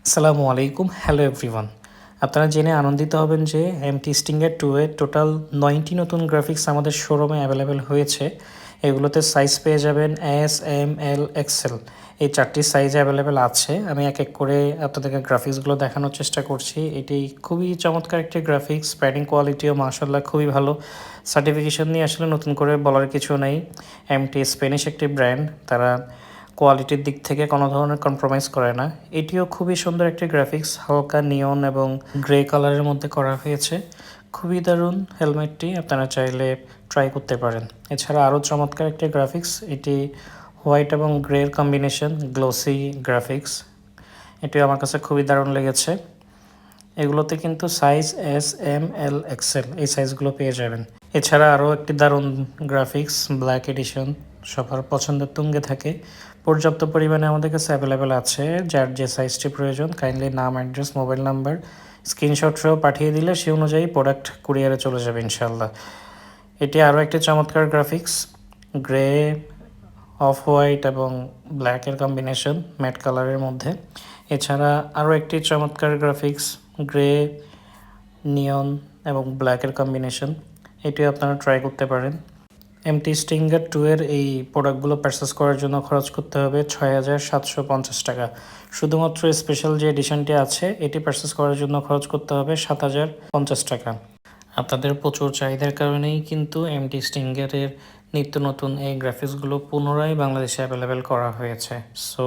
আসসালামু আলাইকুম, hello everyone. আপনারা জেনে আনন্দিত হবেন যে এমটি স্টিঙ্গার 2 এর টোটাল 9টি নতুন গ্রাফিক্স আমাদের শোরুমে অ্যাভেলেবেল হয়েছে। এগুলোতে সাইজ পেয়ে যাবেন এস, এম, এল, এক্সেল, এই 4টি সাইজ অ্যাভেলেবেল আছে। আমি এক এক করে আপনাদেরকে গ্রাফিক্সগুলো দেখানোর চেষ্টা করছি। এটি খুবই চমৎকার একটি গ্রাফিক্স, প্যাডিং কোয়ালিটিও মাশাআল্লাহ খুবই ভালো। সার্টিফিকেশন নিয়ে আসলে নতুন করে বলার কিছু নেই। এমটি স্প্যানিশ একটি ব্র্যান্ড, তারা কোয়ালিটির দিক থেকে কোনো ধরনের কম্প্রোমাইজ করে না। এটিও খুবই সুন্দর একটি গ্রাফিক্স, হালকা নিয়ন এবং গ্রে কালারের মধ্যে করা হয়েছে। খুবই দারুণ হেলমেটটি, আপনারা চাইলে ট্রাই করতে পারেন। এছাড়া আরও চমৎকার একটি গ্রাফিক্স, এটি হোয়াইট এবং গ্রের কম্বিনেশন, গ্লোসি গ্রাফিক্স। এটি আমার কাছে খুবই দারুণ লেগেছে। এগুলোতে কিন্তু সাইজ এস, এম, এল, এক্সেল এই সাইজগুলো পেয়ে যাবেন। এছাড়া আরও একটি দারুণ গ্রাফিক্স, ব্ল্যাক এডিশন, সবার পছন্দের তুঙ্গে থাকে। পর্যাপ্ত পরিমাণে আমাদের কাছে অ্যাভেলেবেল আছে। যার যে সাইজটি প্রয়োজন কাইন্ডলি নাম, অ্যাড্রেস, মোবাইল নাম্বার স্ক্রিনশট সহ পাঠিয়ে দিলে সে অনুযায়ী প্রোডাক্ট কুরিয়ারে চলে যাবে ইনশাল্লাহ। এটি আরও একটি চমৎকার গ্রাফিক্স, গ্রে, অফ হোয়াইট এবং ব্ল্যাকের কম্বিনেশন, ম্যাট কালারের মধ্যে। এছাড়া আরও একটি চমৎকার গ্রাফিক্স, গ্রে, নিয়ন এবং ব্ল্যাকের কম্বিনেশন, এটিও আপনারা ট্রাই করতে পারেন। এমটি স্টিঙ্গার 2 এর এই প্রোডাক্টগুলো পারচেস করার জন্য খরচ করতে হবে ৬,৭৫০ টাকা। শুধুমাত্র স্পেশাল যে এডিশনটি আছে এটি পারচেস করার জন্য খরচ করতে হবে ৭,০৫০ টাকা। আপনাদের প্রচুর চাহিদার কারণেই কিন্তু এমটি স্টিঙ্গারের নিত্য নতুন এই গ্রাফিক্সগুলো পুনরায় বাংলাদেশে অ্যাভেলেবেল করা হয়েছে। সো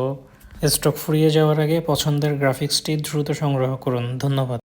স্টক ফুরিয়ে যাওয়ার আগে পছন্দের গ্রাফিক্সটি দ্রুত সংগ্রহ করুন। ধন্যবাদ।